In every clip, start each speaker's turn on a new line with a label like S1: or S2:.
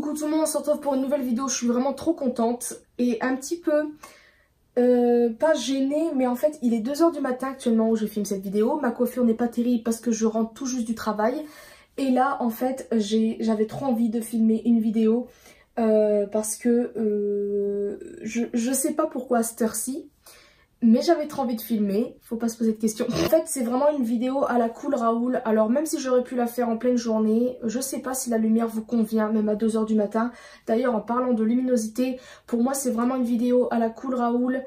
S1: Coucou tout le monde, on se retrouve pour une nouvelle vidéo, je suis vraiment trop contente et un petit peu, pas gênée, mais en fait il est 2 h du matin actuellement où je filme cette vidéo. Ma coiffure n'est pas terrible parce que je rentre tout juste du travail et là en fait j'avais trop envie de filmer une vidéo parce que je sais pas pourquoi à cette heure-ci. Mais j'avais trop envie de filmer, faut pas se poser de questions. En fait c'est vraiment une vidéo à la cool Raoul. Alors même si j'aurais pu la faire en pleine journée, je sais pas si la lumière vous convient, même à 2 h du matin. D'ailleurs en parlant de luminosité, pour moi c'est vraiment une vidéo à la cool Raoul,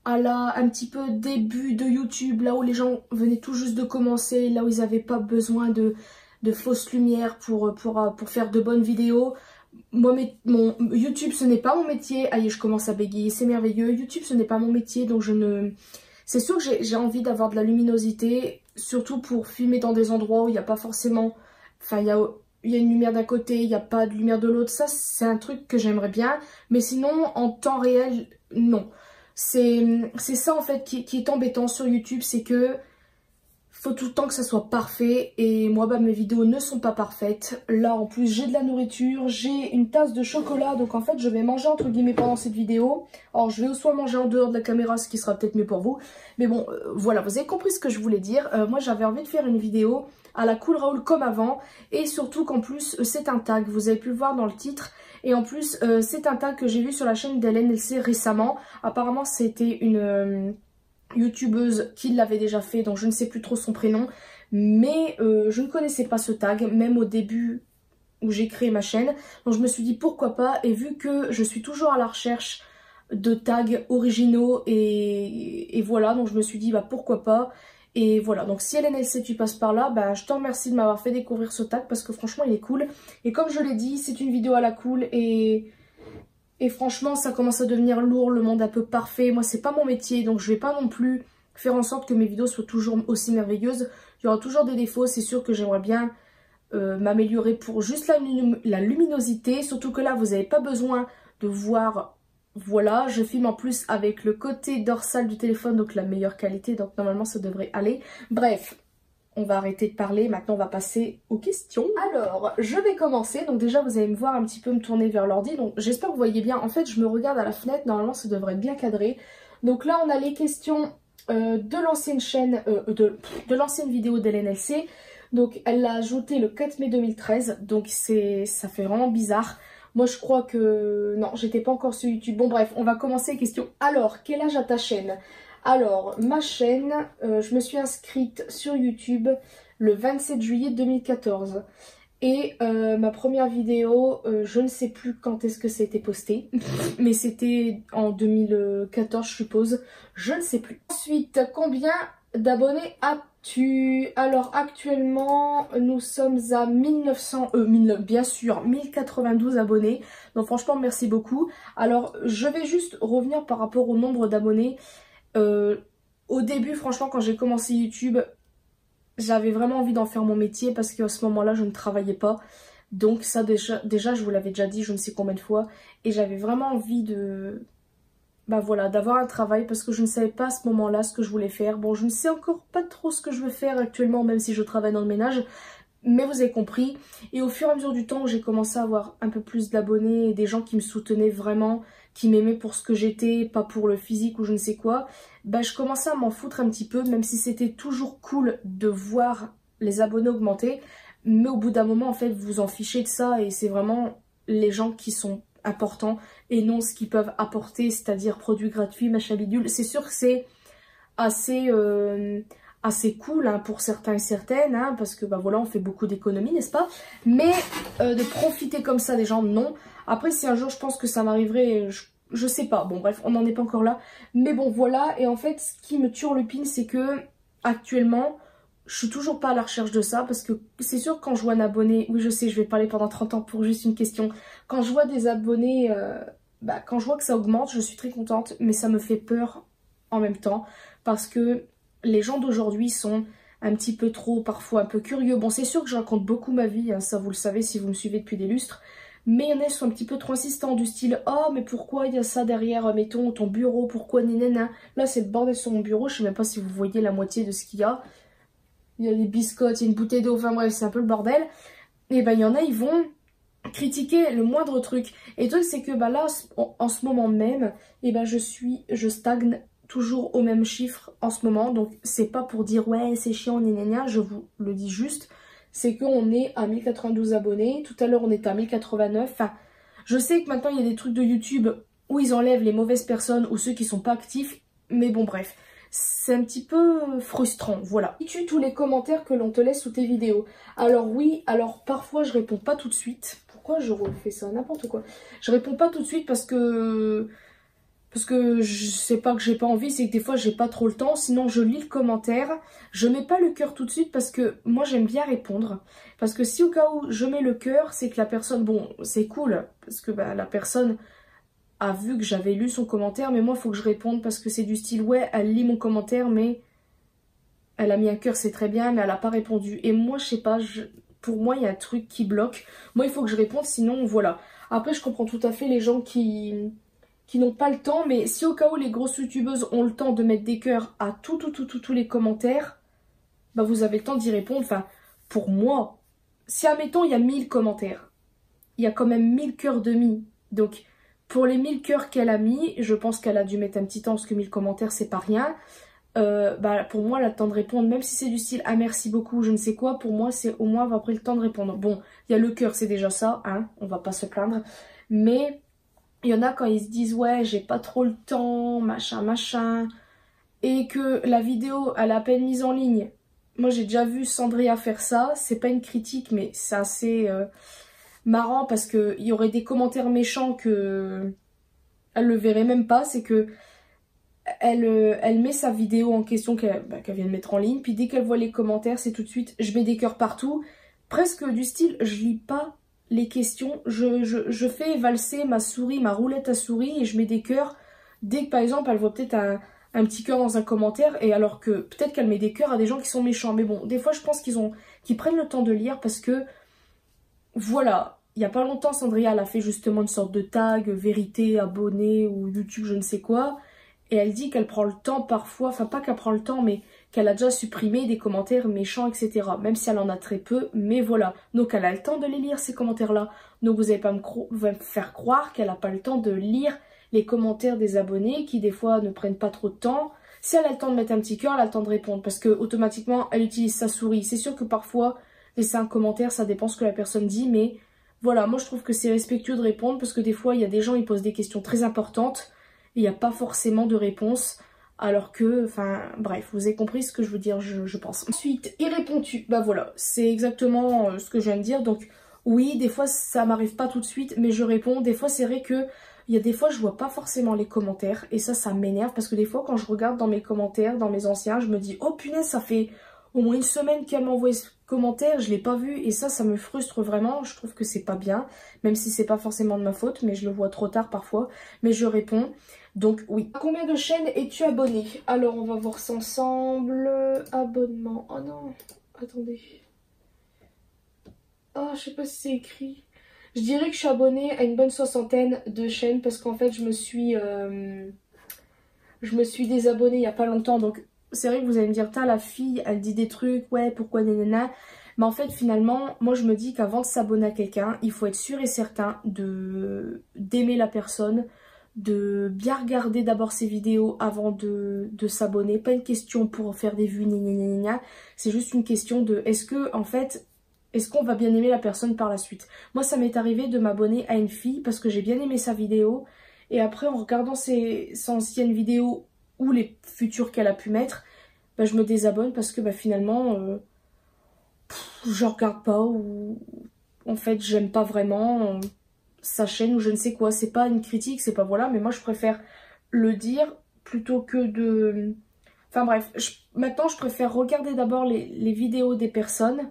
S1: à la un petit peu début de YouTube, là où les gens venaient tout juste de commencer, là où ils n'avaient pas besoin de fausses lumières pour faire de bonnes vidéos. Moi, mon YouTube ce n'est pas mon métier. Aïe, je commence à bégayer, c'est merveilleux. YouTube ce n'est pas mon métier, donc je ne... C'est sûr que j'ai envie d'avoir de la luminosité, surtout pour filmer dans des endroits où il n'y a pas forcément... Enfin, il y a une lumière d'un côté, il n'y a pas de lumière de l'autre. Ça, c'est un truc que j'aimerais bien. Mais sinon, en temps réel, non. C'est ça en fait qui est embêtant sur YouTube, c'est que... faut tout le temps que ça soit parfait et moi mes vidéos ne sont pas parfaites. Là en plus j'ai de la nourriture, j'ai une tasse de chocolat, donc en fait je vais manger entre guillemets pendant cette vidéo. Alors je vais soit manger en dehors de la caméra, ce qui sera peut-être mieux pour vous. Mais bon voilà, vous avez compris ce que je voulais dire. Moi j'avais envie de faire une vidéo à la cool Raoul comme avant. Et surtout qu'en plus c'est un tag, vous avez pu le voir dans le titre. Et en plus c'est un tag que j'ai vu sur la chaîne d'LNLC récemment. Apparemment c'était une... youtubeuse qui l'avait déjà fait, donc je ne sais plus trop son prénom, mais je ne connaissais pas ce tag même au début où j'ai créé ma chaîne, donc je me suis dit pourquoi pas. Et vu que je suis toujours à la recherche de tags originaux et voilà, donc je me suis dit bah pourquoi pas. Et voilà, donc si LNLC tu passes par là, bah je te remercie de m'avoir fait découvrir ce tag parce que franchement il est cool. Et comme je l'ai dit, c'est une vidéo à la cool et franchement, ça commence à devenir lourd, le monde un peu parfait. Moi, c'est pas mon métier, donc je vais pas non plus faire en sorte que mes vidéos soient toujours aussi merveilleuses. Il y aura toujours des défauts, c'est sûr que j'aimerais bien m'améliorer pour juste la luminosité. Surtout que là, vous n'avez pas besoin de voir... Voilà, je filme en plus avec le côté dorsal du téléphone, donc la meilleure qualité, donc normalement ça devrait aller. Bref, on va arrêter de parler, maintenant on va passer aux questions. Alors, je vais commencer, donc déjà vous allez me voir un petit peu me tourner vers l'ordi, donc j'espère que vous voyez bien. En fait, je me regarde à la fenêtre, normalement ça devrait être bien cadré. Donc là, on a les questions de l'ancienne chaîne, de l'ancienne vidéo d'LNLC. Donc elle l'a ajouté le 4 mai 2013, donc ça fait vraiment bizarre. Moi je crois que... Non, j'étais pas encore sur YouTube. Bon bref, on va commencer les questions. Alors, quel âge a ta chaîne ? Alors, ma chaîne, je me suis inscrite sur YouTube le 27 juillet 2014. Et ma première vidéo, je ne sais plus quand est-ce que ça a été posté, mais c'était en 2014 je suppose, je ne sais plus. Ensuite, combien d'abonnés as-tu? Alors actuellement, nous sommes à bien sûr, 1092 abonnés. Donc franchement, merci beaucoup. Alors, je vais juste revenir par rapport au nombre d'abonnés. Au début, franchement, quand j'ai commencé YouTube, j'avais vraiment envie d'en faire mon métier parce qu'à ce moment-là, je ne travaillais pas. Donc ça, déjà, je vous l'avais déjà dit je ne sais combien de fois. Et j'avais vraiment envie de... Bah voilà, d'avoir un travail parce que je ne savais pas à ce moment-là ce que je voulais faire. Bon, je ne sais encore pas trop ce que je veux faire actuellement, même si je travaille dans le ménage. Mais vous avez compris. Et au fur et à mesure du temps, j'ai commencé à avoir un peu plus d'abonnés et des gens qui me soutenaient vraiment, qui m'aimaient pour ce que j'étais, pas pour le physique ou je ne sais quoi. Bah je commençais à m'en foutre un petit peu, même si c'était toujours cool de voir les abonnés augmenter. Mais au bout d'un moment, en fait, vous vous en fichez de ça et c'est vraiment les gens qui sont importants et non ce qu'ils peuvent apporter, c'est-à-dire produits gratuits, machin bidule. C'est sûr que c'est assez cool hein, pour certains et certaines, hein, parce que bah voilà, on fait beaucoup d'économies, n'est-ce pas? Mais de profiter comme ça des gens, non. Après, si un jour je pense que ça m'arriverait, je sais pas. Bon bref, on n'en est pas encore là. Mais bon voilà, et en fait, ce qui me turlupine, c'est que actuellement, je suis toujours pas à la recherche de ça, parce que c'est sûr que quand je vois un abonné, oui je sais, je vais parler pendant 30 ans pour juste une question. Quand je vois des abonnés, quand je vois que ça augmente, je suis très contente, mais ça me fait peur en même temps, parce que les gens d'aujourd'hui sont un petit peu trop, parfois un peu curieux. Bon, c'est sûr que je raconte beaucoup ma vie, hein, ça vous le savez si vous me suivez depuis des lustres. Mais il y en a qui sont un petit peu trop insistants, du style « Oh, mais pourquoi il y a ça derrière, mettons, ton bureau, pourquoi nénéna ?» Là, c'est le bordel sur mon bureau, je sais même pas si vous voyez la moitié de ce qu'il y a. Il y a des biscottes, il y a une bouteille d'eau, enfin bref, c'est un peu le bordel. Et ben, il y en a, ils vont critiquer le moindre truc. Et le truc c'est que bah là en ce moment même, et ben je stagne toujours au même chiffre en ce moment. Donc c'est pas pour dire ouais c'est chiant gna gna gna, je vous le dis juste, c'est qu'on est à 1092 abonnés. Tout à l'heure on était à 1089. Enfin, je sais que maintenant il y a des trucs de YouTube où ils enlèvent les mauvaises personnes ou ceux qui sont pas actifs, mais bon bref. C'est un petit peu frustrant, voilà. Tu tous les commentaires que l'on te laisse sous tes vidéos. Alors oui, alors parfois je réponds pas tout de suite. Pourquoi je refais ça? N'importe quoi. Je réponds pas tout de suite parce que je sais pas que j'ai pas envie, c'est que des fois j'ai pas trop le temps. Sinon je lis le commentaire. Je mets pas le cœur tout de suite parce que moi j'aime bien répondre. Parce que si au cas où je mets le cœur, c'est que la personne, bon c'est cool, parce que bah, la personne a vu que j'avais lu son commentaire, mais moi il faut que je réponde parce que c'est du style ouais elle lit mon commentaire mais elle a mis un cœur, c'est très bien, mais elle a pas répondu. Et moi je sais pas, pour moi il y a un truc qui bloque. Moi il faut que je réponde, sinon voilà. Après je comprends tout à fait les gens qui n'ont pas le temps, mais si au cas où les grosses youtubeuses ont le temps de mettre des cœurs à tous les commentaires, bah vous avez le temps d'y répondre. Enfin pour moi, si admettons il y a 1000 commentaires, il y a quand même 1000 cœurs de mis. Donc pour les 1000 cœurs qu'elle a mis, je pense qu'elle a dû mettre un petit temps parce que 1000 commentaires c'est pas rien. Bah pour moi elle a le temps de répondre, même si c'est du style ah merci beaucoup je ne sais quoi, pour moi c'est au moins avoir pris le temps de répondre. Bon il y a le cœur, c'est déjà ça, hein, on va pas se plaindre, mais il y en a quand ils se disent ouais j'ai pas trop le temps, machin machin, et que la vidéo elle a à peine mise en ligne. Moi j'ai déjà vu Sandria faire ça, c'est pas une critique mais c'est assez marrant parce que il y aurait des commentaires méchants que elle le verrait même pas. C'est que elle met sa vidéo en question qu'elle vient de mettre en ligne, puis dès qu'elle voit les commentaires c'est tout de suite je mets des cœurs partout, presque du style je lis pas les questions, je fais valser ma souris, ma roulette à souris et je mets des cœurs dès que par exemple elle voit peut-être un petit cœur dans un commentaire, et alors que peut-être qu'elle met des cœurs à des gens qui sont méchants. Mais bon, des fois je pense qu'ils prennent le temps de lire parce que voilà, il n'y a pas longtemps, Sandria elle a fait justement une sorte de tag, vérité, abonné ou YouTube, je ne sais quoi. Et elle dit qu'elle prend le temps parfois, enfin pas qu'elle prend le temps, mais qu'elle a déjà supprimé des commentaires méchants, etc. Même si elle en a très peu, mais voilà. Donc elle a le temps de les lire, ces commentaires-là. Donc vous n'allez pas me faire croire qu'elle n'a pas le temps de lire les commentaires des abonnés qui des fois ne prennent pas trop de temps. Si elle a le temps de mettre un petit cœur, elle a le temps de répondre parce que automatiquement elle utilise sa souris. C'est sûr que parfois laisser un commentaire, ça dépend ce que la personne dit, mais voilà, moi je trouve que c'est respectueux de répondre parce que des fois il y a des gens ils posent des questions très importantes et il n'y a pas forcément de réponse, alors que, enfin bref, vous avez compris ce que je veux dire, je pense. Ensuite, y réponds-tu? Bah voilà, c'est exactement ce que je viens de dire. Donc oui, des fois ça m'arrive pas tout de suite, mais je réponds. Des fois c'est vrai que il y a des fois je vois pas forcément les commentaires et ça m'énerve parce que des fois quand je regarde dans mes commentaires, dans mes anciens, je me dis oh punaise, ça fait au moins une semaine qu'elle m'a envoyé ce commentaire, je l'ai pas vu, et ça me frustre vraiment. Je trouve que c'est pas bien, même si c'est pas forcément de ma faute, mais je le vois trop tard parfois, mais je réponds. Donc oui. À combien de chaînes es-tu abonné? Alors on va voir ça ensemble. Abonnement. Oh non, attendez. Ah, je sais pas si c'est écrit. Je dirais que je suis abonnée à une bonne 60aine de chaînes parce qu'en fait je me suis désabonnée il y a pas longtemps. Donc c'est vrai que vous allez me dire, la fille elle dit des trucs, ouais pourquoi nanana. Mais en fait finalement moi je me dis qu'avant de s'abonner à quelqu'un, il faut être sûr et certain d'aimer la personne, de bien regarder d'abord ses vidéos avant de s'abonner. Pas une question pour faire des vues, c'est juste une question de est-ce qu'on va bien aimer la personne par la suite. Moi ça m'est arrivé de m'abonner à une fille parce que j'ai bien aimé sa vidéo, et après en regardant ses anciennes vidéos ou les futures qu'elle a pu mettre, bah, je me désabonne parce que bah, finalement je regarde pas, ou en fait j'aime pas vraiment sa chaîne ou je ne sais quoi. C'est pas une critique, c'est pas voilà, mais moi je préfère le dire plutôt que de... Enfin bref, maintenant je préfère regarder d'abord les vidéos des personnes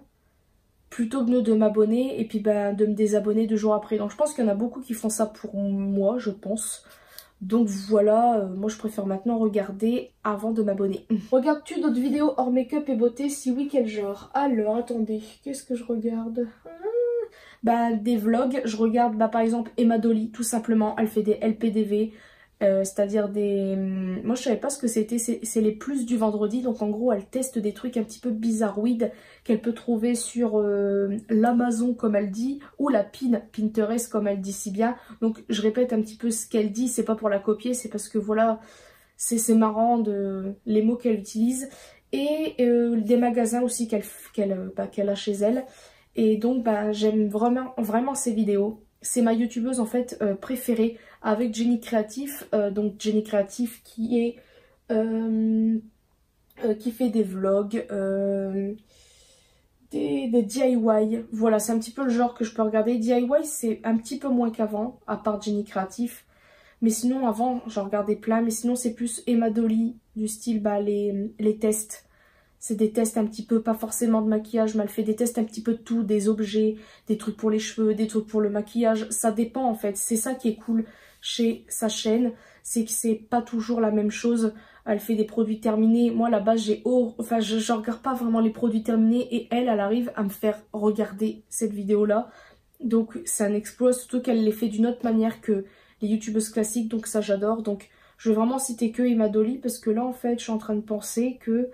S1: plutôt que de m'abonner et puis bah, de me désabonner 2 jours après. Donc je pense qu'il y en a beaucoup qui font ça pour moi, je pense. Donc voilà, moi je préfère maintenant regarder avant de m'abonner. Regardes-tu d'autres vidéos hors make-up et beauté? Si oui, quel genre? Alors attendez, qu'est-ce que je regarde? Bah des vlogs, je regarde bah, par exemple Emma Dolly, tout simplement, elle fait des LPDV. C'est-à-dire des... Moi je savais pas ce que c'était, c'est les plus du vendredi. Donc en gros elle teste des trucs un petit peu bizarroïdes qu'elle peut trouver sur l'Amazon comme elle dit, ou la Pinterest comme elle dit si bien. Donc je répète un petit peu ce qu'elle dit, c'est pas pour la copier, c'est parce que voilà, c'est marrant les mots qu'elle utilise. Et des magasins aussi qu'elle a chez elle. Et donc bah, j'aime vraiment ses vidéos. C'est ma youtubeuse en fait préférée avec Jenny Créatif. Donc Jenny Créatif qui fait des vlogs, des DIY. Voilà, c'est un petit peu le genre que je peux regarder. DIY c'est un petit peu moins qu'avant, à part Jenny Créatif. Mais sinon avant j'en regardais plein. Mais sinon c'est plus Emma Dolly, du style bah, les tests. C'est des tests un petit peu, pas forcément de maquillage, mais elle fait des tests un petit peu de tout, des objets, des trucs pour les cheveux, des trucs pour le maquillage. Ça dépend en fait, c'est ça qui est cool chez sa chaîne, c'est que c'est pas toujours la même chose. Elle fait des produits terminés. Moi à la base je regarde pas vraiment les produits terminés et elle arrive à me faire regarder cette vidéo là. Donc c'est un exploit, surtout qu'elle les fait d'une autre manière que les youtubeuses classiques, donc ça j'adore. Donc je vais vraiment citer que Emma Dolly parce que là en fait je suis en train de penser que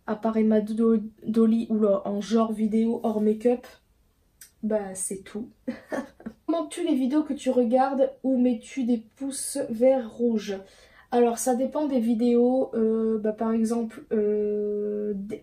S1: à part Emma Dolly ou là, en genre vidéo hors make-up, bah c'est tout. Commentes-tu les vidéos que tu regardes ou mets-tu des pouces verts rouges? Alors ça dépend des vidéos, bah, par exemple,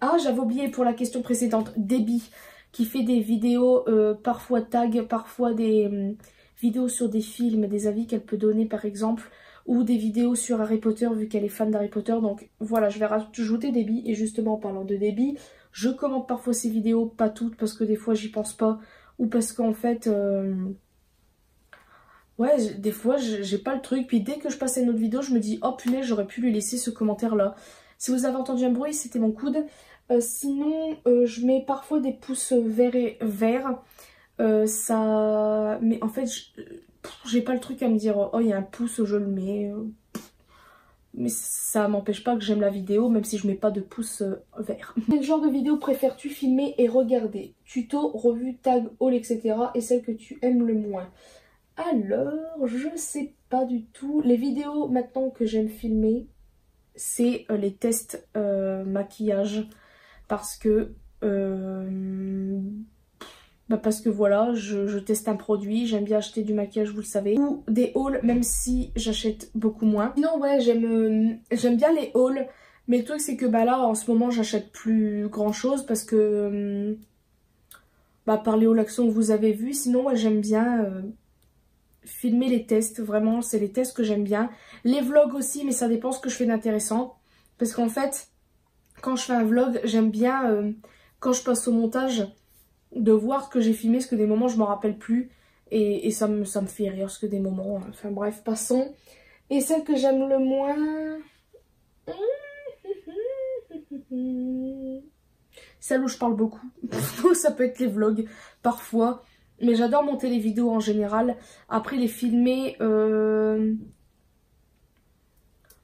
S1: ah j'avais oublié pour la question précédente, Debbie qui fait des vidéos parfois tag, parfois des vidéos sur des films, des avis qu'elle peut donner par exemple, ou des vidéos sur Harry Potter vu qu'elle est fan d'Harry Potter. Donc voilà, je vais rajouter Debbie. Et justement en parlant de Debbie, je commente parfois ses vidéos, pas toutes parce que des fois j'y pense pas, ou parce qu'en fait ouais des fois j'ai pas le truc, puis dès que je passe à une autre vidéo je me dis oh punaise j'aurais pu lui laisser ce commentaire là. Si vous avez entendu un bruit c'était mon coude. Sinon je mets parfois des pouces verts. Mais en fait j'ai pas le truc à me dire oh il y a un pouce je le mets. Mais ça m'empêche pas que j'aime la vidéo même si je mets pas de pouce vert. Quel genre de vidéo préfères-tu filmer et regarder? Tuto, revue, tag, haul, etc. Et celle que tu aimes le moins? Alors je sais pas du tout. Les vidéos maintenant que j'aime filmer c'est les tests maquillage parce que voilà, je teste un produit, j'aime bien acheter du maquillage, vous le savez. Ou des hauls, même si j'achète beaucoup moins. Sinon ouais, j'aime bien les hauls, mais le truc c'est que bah là en ce moment j'achète plus grand chose parce que par les hauls actions que vous avez vus. Sinon ouais, j'aime bien filmer les tests, vraiment c'est les tests que j'aime bien. Les vlogs aussi, mais ça dépend ce que je fais d'intéressant. Parce qu'en fait, quand je fais un vlog, j'aime bien quand je passe au montage de voir ce que j'ai filmé, parce que des moments je m'en rappelle plus et ça me fait rire, parce que des moments, enfin bref, passons. Et celle que j'aime le moins, celle où je parle beaucoup. Ça peut être les vlogs parfois, mais j'adore monter les vidéos en général. Après les filmer, bon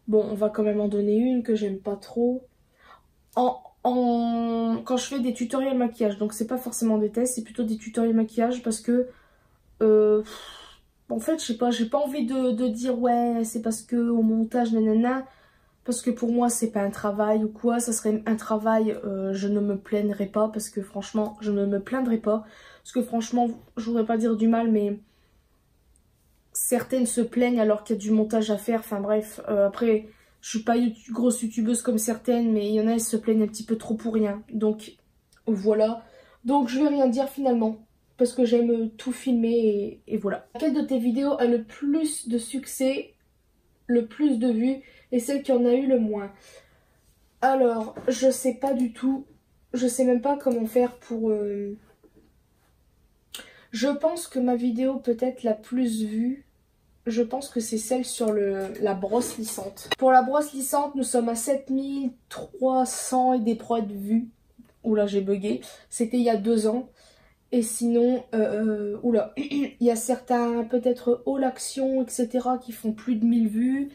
S1: on va quand même en donner une que j'aime pas trop. Quand je fais des tutoriels maquillage, donc c'est pas forcément des tests, c'est plutôt des tutoriels maquillage parce que en fait je sais pas, j'ai pas envie de dire ouais c'est parce que au montage nanana, parce que pour moi c'est pas un travail ou quoi, ça serait un travail, je ne me plaindrais pas parce que franchement je ne me plaindrais pas, parce que franchement je voudrais pas dire du mal mais certaines se plaignent alors qu'il y a du montage à faire, enfin bref, après je suis pas grosse youtubeuse comme certaines, mais il y en a, elles se plaignent un petit peu trop pour rien. Donc, voilà. Donc, je vais rien dire finalement. Parce que j'aime tout filmer et voilà. Quelle de tes vidéos a le plus de succès, le plus de vues et celle qui en a eu le moins? Alors, je sais pas du tout. Je sais même pas comment faire pour... Je pense que ma vidéo peut-être la plus vue... Je pense que c'est celle sur la brosse lissante. Pour la brosse lissante, nous sommes à 7300 et des prods vues. Oula, j'ai bugué. C'était il y a 2 ans. Et sinon, oula, il y a certains, peut-être haul action, etc. qui font plus de 1000 vues.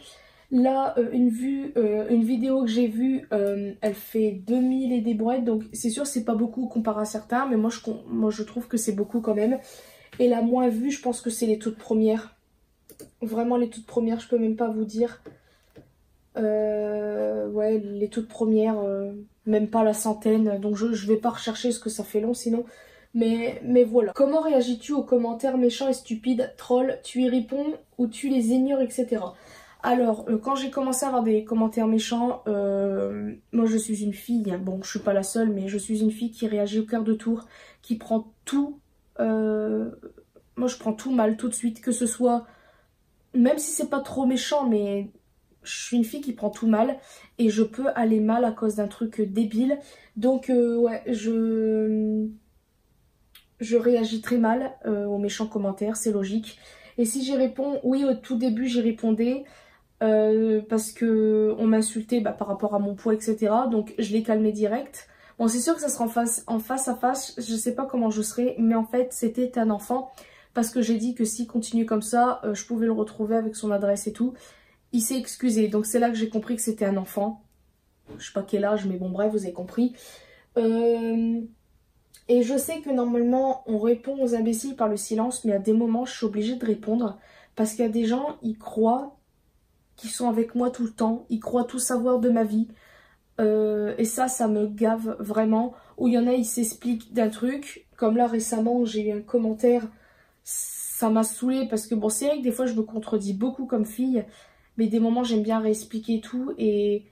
S1: Là, une vidéo que j'ai vue, elle fait 2000 et des brouettes. Donc c'est sûr, c'est pas beaucoup comparé à certains. Mais moi, je trouve que c'est beaucoup quand même. Et la moins vue, je pense que c'est les toutes premières. Vraiment les toutes premières, je peux même pas vous dire. Ouais, les toutes premières, même pas la centaine. Donc je vais pas rechercher parce que ça fait long sinon. Mais voilà. Comment réagis-tu aux commentaires méchants et stupides, trolls? Tu y réponds ou tu les ignores, etc. Alors, quand j'ai commencé à avoir des commentaires méchants, moi je suis une fille, bon je suis pas la seule, mais je suis une fille qui réagit au quart de tour, qui prend tout, moi je prends tout mal tout de suite, que ce soit, même si c'est pas trop méchant, mais je suis une fille qui prend tout mal, et je peux aller mal à cause d'un truc débile, donc ouais, je réagis très mal aux méchants commentaires, c'est logique. Et si j'y réponds, oui au tout début j'y répondais, parce que on m'insultait par rapport à mon poids, etc. Donc je l'ai calmé direct. Bon, c'est sûr que ça sera en face à face, je sais pas comment je serai, mais en fait c'était un enfant, parce que j'ai dit que s'il continuait comme ça, je pouvais le retrouver avec son adresse et tout. Il s'est excusé, donc c'est là que j'ai compris que c'était un enfant. Je sais pas quel âge, mais bon bref, vous avez compris. Et je sais que normalement on répond aux imbéciles par le silence, mais à des moments je suis obligée de répondre, parce qu'il y a des gens, ils croient qui sont avec moi tout le temps, ils croient tout savoir de ma vie, et ça me gave vraiment. Ou il y en a, ils s'expliquent d'un truc, comme là récemment j'ai eu un commentaire, ça m'a saoulée parce que bon c'est vrai que des fois je me contredis beaucoup comme fille, mais des moments j'aime bien réexpliquer tout, et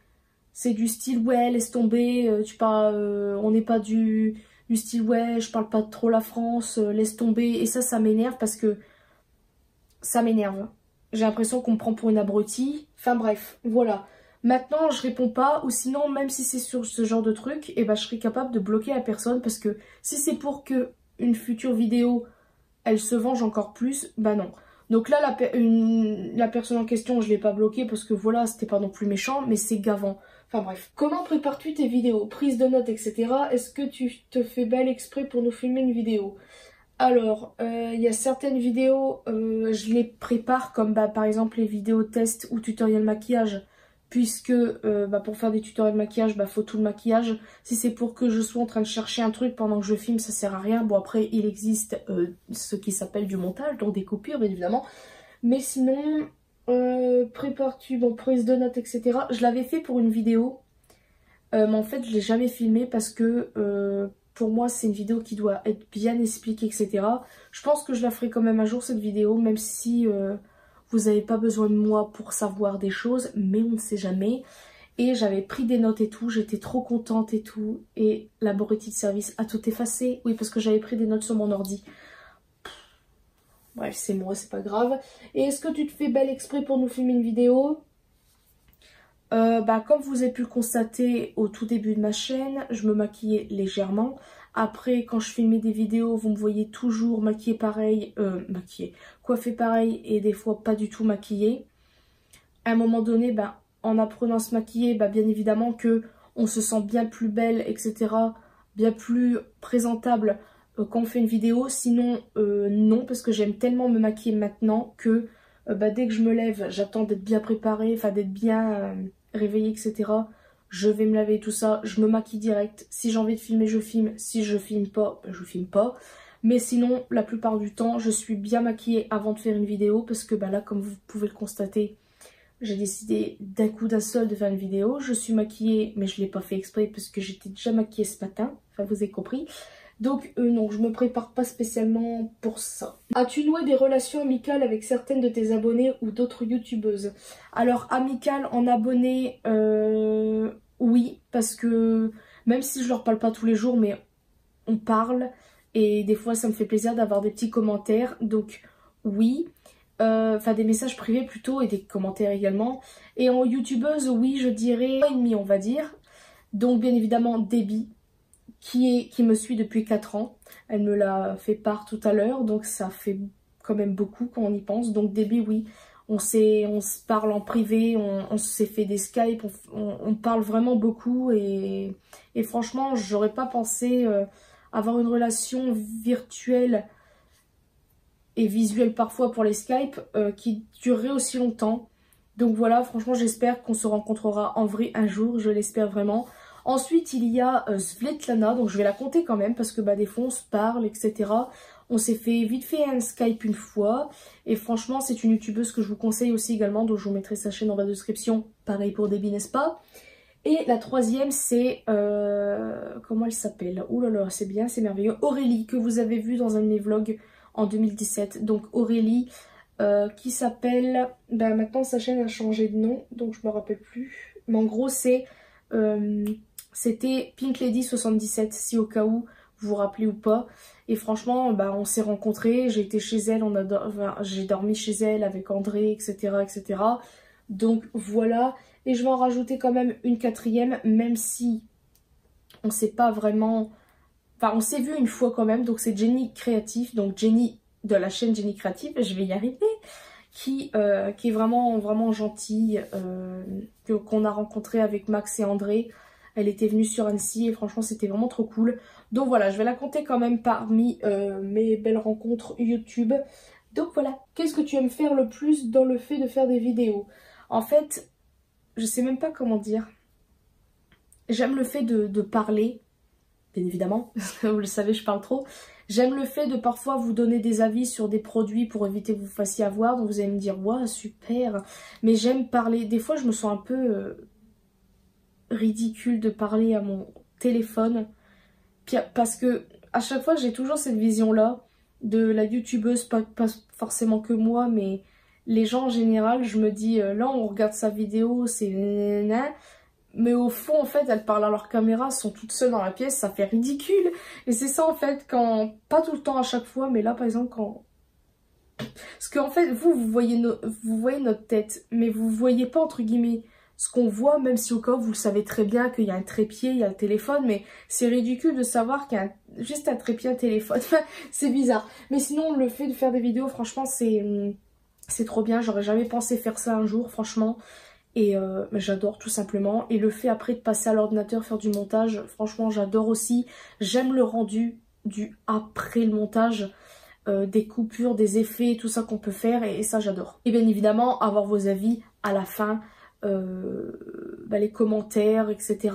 S1: c'est du style ouais laisse tomber, on n'est pas du style ouais je parle pas trop la France, laisse tomber, et ça m'énerve parce que ça m'énerve. J'ai l'impression qu'on me prend pour une abrutie. Enfin bref, voilà. Maintenant, je réponds pas, ou sinon, même si c'est sur ce genre de truc, je serai capable de bloquer la personne, parce que si c'est pour que une future vidéo, elle se venge encore plus, bah non. Donc là, la personne en question, je l'ai pas bloquée, parce que voilà, c'était pas non plus méchant, mais c'est gavant. Enfin bref. Comment prépares-tu tes vidéos? Prise de notes, etc. Est-ce que tu te fais belle exprès pour nous filmer une vidéo? Alors, il y a certaines vidéos, je les prépare comme par exemple les vidéos test ou tutoriel maquillage, puisque pour faire des tutoriels maquillage, faut tout le maquillage. Si c'est pour que je sois en train de chercher un truc pendant que je filme, ça sert à rien. Bon après, il existe ce qui s'appelle du montage, donc des coupures bien évidemment. Mais sinon, prépare-tu, bon prise de notes, etc. Je l'avais fait pour une vidéo, mais en fait je l'ai jamais filmé parce que... pour moi, c'est une vidéo qui doit être bien expliquée, etc. Je pense que je la ferai quand même un jour, cette vidéo, même si vous n'avez pas besoin de moi pour savoir des choses, mais on ne sait jamais. Et j'avais pris des notes et tout, j'étais trop contente et tout. Et l'abruti de service a tout effacé. Oui, parce que j'avais pris des notes sur mon ordi. Bref, c'est moi, c'est pas grave. Et est-ce que tu te fais belle exprès pour nous filmer une vidéo ? Comme vous avez pu le constater au tout début de ma chaîne, je me maquillais légèrement. Après, quand je filmais des vidéos, vous me voyez toujours maquillée pareil, coiffée pareil et des fois pas du tout maquillée. À un moment donné, en apprenant à se maquiller, bien évidemment que on se sent bien plus belle, etc. Bien plus présentable quand on fait une vidéo. Sinon, non, parce que j'aime tellement me maquiller maintenant que dès que je me lève, j'attends d'être bien préparée, enfin d'être bien réveillée, etc. Je vais me laver tout ça, je me maquille direct. Si j'ai envie de filmer, je filme. Si je filme pas, je filme pas. Mais sinon, la plupart du temps, je suis bien maquillée avant de faire une vidéo. Parce que là, comme vous pouvez le constater, j'ai décidé d'un coup d'un seul de faire une vidéo. Je suis maquillée, mais je ne l'ai pas fait exprès parce que j'étais déjà maquillée ce matin. Enfin, vous avez compris. Donc non, je me prépare pas spécialement pour ça. As-tu noué des relations amicales avec certaines de tes abonnées ou d'autres youtubeuses? Alors amicales en abonnés, oui, parce que même si je leur parle pas tous les jours, mais on parle et des fois ça me fait plaisir d'avoir des petits commentaires, donc oui. Enfin des messages privés plutôt et des commentaires également. Et en youtubeuse, oui, je dirais 1 an et demi on va dire. Donc bien évidemment Déby, qui me suit depuis 4 ans. Elle me l'a fait part tout à l'heure, donc ça fait quand même beaucoup quand on y pense. Donc Déby, oui, on se parle en privé, on s'est fait des Skype, on parle vraiment beaucoup et franchement, j'aurais pas pensé avoir une relation virtuelle et visuelle parfois pour les Skype qui durerait aussi longtemps. Donc voilà, franchement, j'espère qu'on se rencontrera en vrai un jour, je l'espère vraiment. Ensuite, il y a Svetlana, donc je vais la compter quand même parce que des fois on se parle, etc. On s'est fait vite fait un Skype une fois. Et franchement, c'est une youtubeuse que je vous conseille aussi également. Donc je vous mettrai sa chaîne en bas de description. Pareil pour Debbie, n'est-ce pas? Et la troisième, c'est... comment elle s'appelle? Ouh là là, c'est bien, c'est merveilleux. Aurélie, que vous avez vu dans un de mes vlogs en 2017. Donc Aurélie, qui s'appelle... Ben, maintenant, sa chaîne a changé de nom, donc je me rappelle plus. Mais en gros, c'est... c'était Pink Lady 77, si au cas où vous vous rappelez ou pas. Et franchement, bah, on s'est rencontrés, j'ai été chez elle, j'ai dormi chez elle avec André, etc., etc. Donc voilà, et je vais en rajouter quand même une quatrième, même si on s'est pas vraiment... Enfin, on s'est vu une fois quand même, donc c'est Jenny Créatif, donc Jenny de la chaîne Jenny Créatif, je vais y arriver, qui est vraiment, vraiment gentille, qu'on a rencontré avec Max et André. Elle était venue sur Annecy et franchement c'était vraiment trop cool. Donc voilà, je vais la compter quand même parmi mes belles rencontres YouTube. Donc voilà, qu'est-ce que tu aimes faire le plus dans le fait de faire des vidéos? En fait, je sais même pas comment dire. J'aime le fait de parler, bien évidemment, vous le savez, je parle trop. J'aime le fait de parfois vous donner des avis sur des produits pour éviter que vous fassiez avoir. Donc vous allez me dire, waouh, super. Mais j'aime parler. Des fois, je me sens un peu ridicule de parler à mon téléphone. Parce que à chaque fois, j'ai toujours cette vision-là de la youtubeuse, pas forcément que moi, mais les gens en général. Je me dis, là, on regarde sa vidéo, c'est... Mais au fond, en fait, elles parlent à leur caméra, sont toutes seules dans la pièce, ça fait ridicule. Et c'est ça, en fait, quand... Pas tout le temps à chaque fois, mais là, par exemple, quand... Parce qu'en fait, vous voyez notre tête, mais vous voyez pas, entre guillemets, ce qu'on voit, même si au cas où vous le savez très bien qu'il y a un trépied, il y a le téléphone, mais c'est ridicule de savoir qu'il y a juste un trépied, un téléphone. C'est bizarre. Mais sinon, le fait de faire des vidéos, franchement, c'est trop bien. J'aurais jamais pensé faire ça un jour, franchement. Et j'adore tout simplement. Et le fait après de passer à l'ordinateur, faire du montage, franchement j'adore aussi. J'aime le rendu du après le montage, des coupures, des effets, tout ça qu'on peut faire et ça j'adore. Et bien évidemment avoir vos avis à la fin, les commentaires, etc.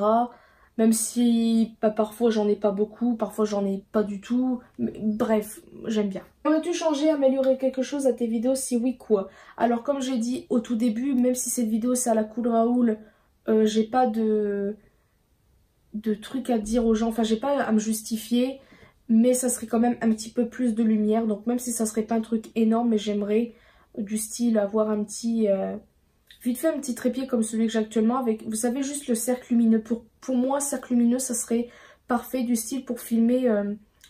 S1: Même si parfois j'en ai pas beaucoup, parfois j'en ai pas du tout. Mais, bref, j'aime bien. Aurais-tu changer, améliorer quelque chose à tes vidéos? Si oui, quoi? Alors comme j'ai dit au tout début, même si cette vidéo c'est à la cool Raoul, j'ai pas de trucs à dire aux gens. Enfin, j'ai pas à me justifier. Mais ça serait quand même un petit peu plus de lumière. Donc même si ça serait pas un truc énorme, mais j'aimerais du style avoir un petit... vite fait un petit trépied comme celui que j'ai actuellement avec, vous savez, juste le cercle lumineux. Pour moi, cercle lumineux, ça serait parfait du style pour filmer,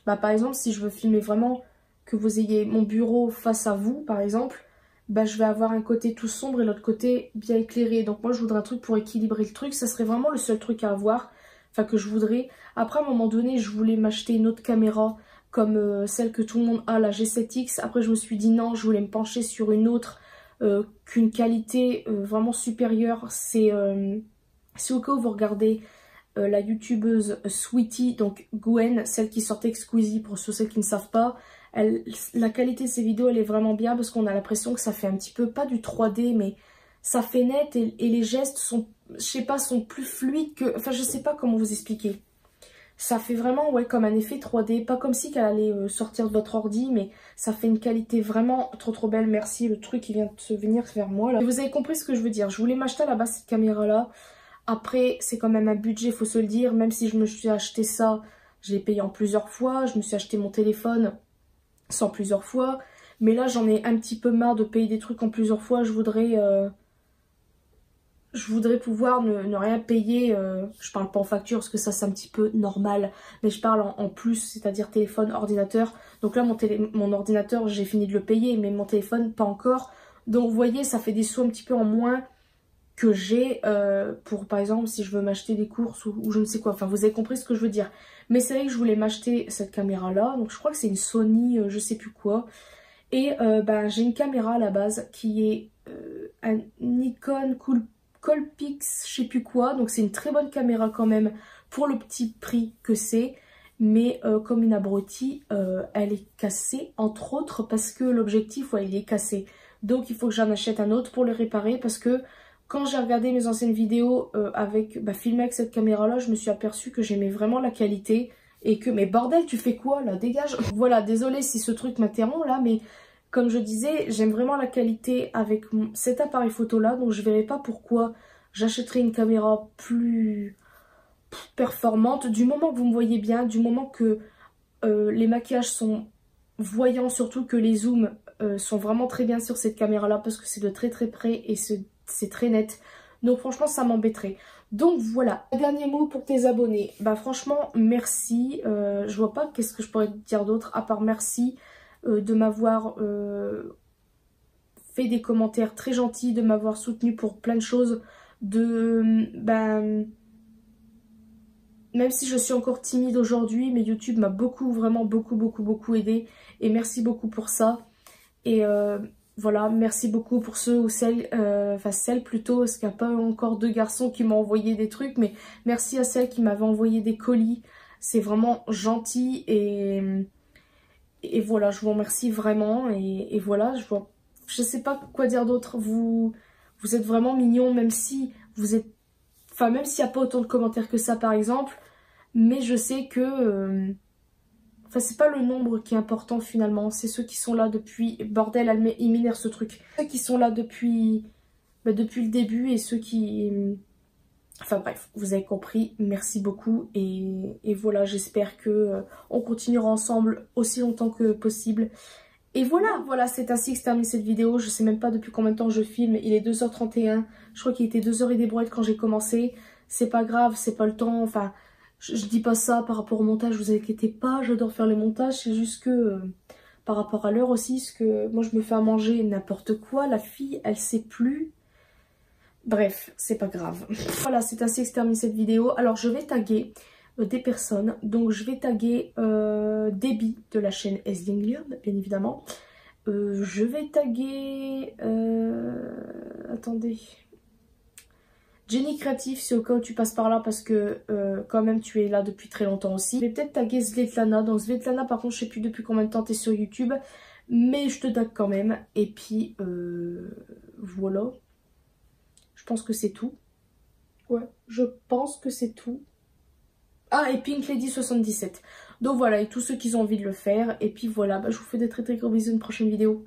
S1: par exemple, si je veux filmer vraiment que vous ayez mon bureau face à vous, par exemple, je vais avoir un côté tout sombre et l'autre côté bien éclairé. Donc moi, je voudrais un truc pour équilibrer le truc. Ça serait vraiment le seul truc à avoir, enfin que je voudrais. Après, à un moment donné, je voulais m'acheter une autre caméra comme celle que tout le monde a, la G7X. Après, je me suis dit non, je voulais me pencher sur une autre qu'une qualité vraiment supérieure. C'est si au cas où vous regardez la youtubeuse Sweetie, donc Gwen, celle qui sortait Squeezie pour ceux qui ne savent pas, la qualité de ses vidéos elle est vraiment bien parce qu'on a l'impression que ça fait un petit peu, pas du 3D, mais ça fait net et les gestes sont, je sais pas, sont plus fluides que, enfin je sais pas comment vous expliquer. Ça fait vraiment comme un effet 3D, pas comme si qu'elle allait sortir de votre ordi, mais ça fait une qualité vraiment trop belle. Merci, le truc qui vient de se venir vers moi là. Et vous avez compris ce que je veux dire. Je voulais m'acheter à la base cette caméra là. Après c'est quand même un budget, faut se le dire. Même si je me suis acheté ça, je l'ai payé en plusieurs fois. Je me suis acheté mon téléphone sans plusieurs fois. Mais là j'en ai un petit peu marre de payer des trucs en plusieurs fois. Je voudrais pouvoir ne rien payer, je parle pas en facture parce que ça c'est un petit peu normal, mais je parle en plus, c'est-à-dire téléphone, ordinateur. Donc là mon ordinateur j'ai fini de le payer, mais mon téléphone pas encore. Donc vous voyez, ça fait des sous un petit peu en moins que j'ai pour par exemple si je veux m'acheter des courses ou je ne sais quoi. Enfin vous avez compris ce que je veux dire. Mais c'est vrai que je voulais m'acheter cette caméra là, donc je crois que c'est une Sony je sais plus quoi. Et j'ai une caméra à la base qui est un Nikon Coolpix, je sais plus quoi, donc c'est une très bonne caméra quand même pour le petit prix que c'est, mais comme une abrutie, elle est cassée entre autres parce que l'objectif il est cassé, donc il faut que j'en achète un autre pour le réparer parce que quand j'ai regardé mes anciennes vidéos filmées avec cette caméra là, je me suis aperçue que j'aimais vraiment la qualité et que... Mais bordel, tu fais quoi là? Dégage. Voilà, désolée si ce truc m'interrompt là, mais comme je disais, j'aime vraiment la qualité avec cet appareil photo là, donc je verrai pas pourquoi j'achèterai une caméra plus performante. Du moment que vous me voyez bien, du moment que les maquillages sont voyants, surtout que les zooms sont vraiment très bien sur cette caméra là, parce que c'est de très très près et c'est très net. Donc franchement ça m'embêterait. Donc voilà, dernier mot pour tes abonnés. Bah franchement merci, je vois pas qu'est-ce que je pourrais te dire d'autre à part merci de m'avoir fait des commentaires très gentils, de m'avoir soutenu pour plein de choses, même si je suis encore timide aujourd'hui, mais YouTube m'a beaucoup, vraiment beaucoup aidé. Et merci beaucoup pour ça. Et voilà, merci beaucoup pour ceux ou celles, celles plutôt, parce qu'il n'y a pas encore 2 garçons qui m'ont envoyé des trucs. Mais merci à celles qui m'avaient envoyé des colis. C'est vraiment gentil et voilà, je vous remercie vraiment. Et voilà, je sais pas quoi dire d'autre. Vous êtes vraiment mignons, même si vous êtes... Enfin, même s'il n'y a pas autant de commentaires que ça, par exemple. Mais je sais que... Enfin, c'est pas le nombre qui est important, finalement. C'est ceux qui sont là depuis... Bordel, il m'énerve ce truc. Ceux qui sont là depuis... depuis le début et ceux qui... Enfin bref, vous avez compris. Merci beaucoup. Et voilà, j'espère que on continuera ensemble aussi longtemps que possible. Et voilà, c'est ainsi que se termine cette vidéo. Je sais même pas depuis combien de temps je filme. Il est 2h31. Je crois qu'il était 2h et des brouettes quand j'ai commencé. C'est pas grave, c'est pas le temps. Enfin, je dis pas ça par rapport au montage, vous inquiétez pas. J'adore faire les montages. C'est juste que par rapport à l'heure aussi, parce que moi je me fais à manger n'importe quoi. La fille, elle sait plus. Bref, c'est pas grave. Voilà, c'est ainsi que se termine cette vidéo. Alors je vais taguer des personnes. Donc je vais taguer Debbie de la chaîne Eslinglium, bien évidemment. Je vais taguer... attendez. Jenny Créatif, c'est au cas où tu passes par là parce que quand même tu es là depuis très longtemps aussi. Je vais peut-être taguer Svetlana. Donc Svetlana, par contre, je sais plus depuis combien de temps tu es sur YouTube. Mais je te tag quand même. Et puis voilà. Je pense que c'est tout. Ouais, je pense que c'est tout. Ah, et Pink Lady 77. Donc voilà, et tous ceux qui ont envie de le faire. Et puis voilà, je vous fais des très très gros bisous, une prochaine vidéo.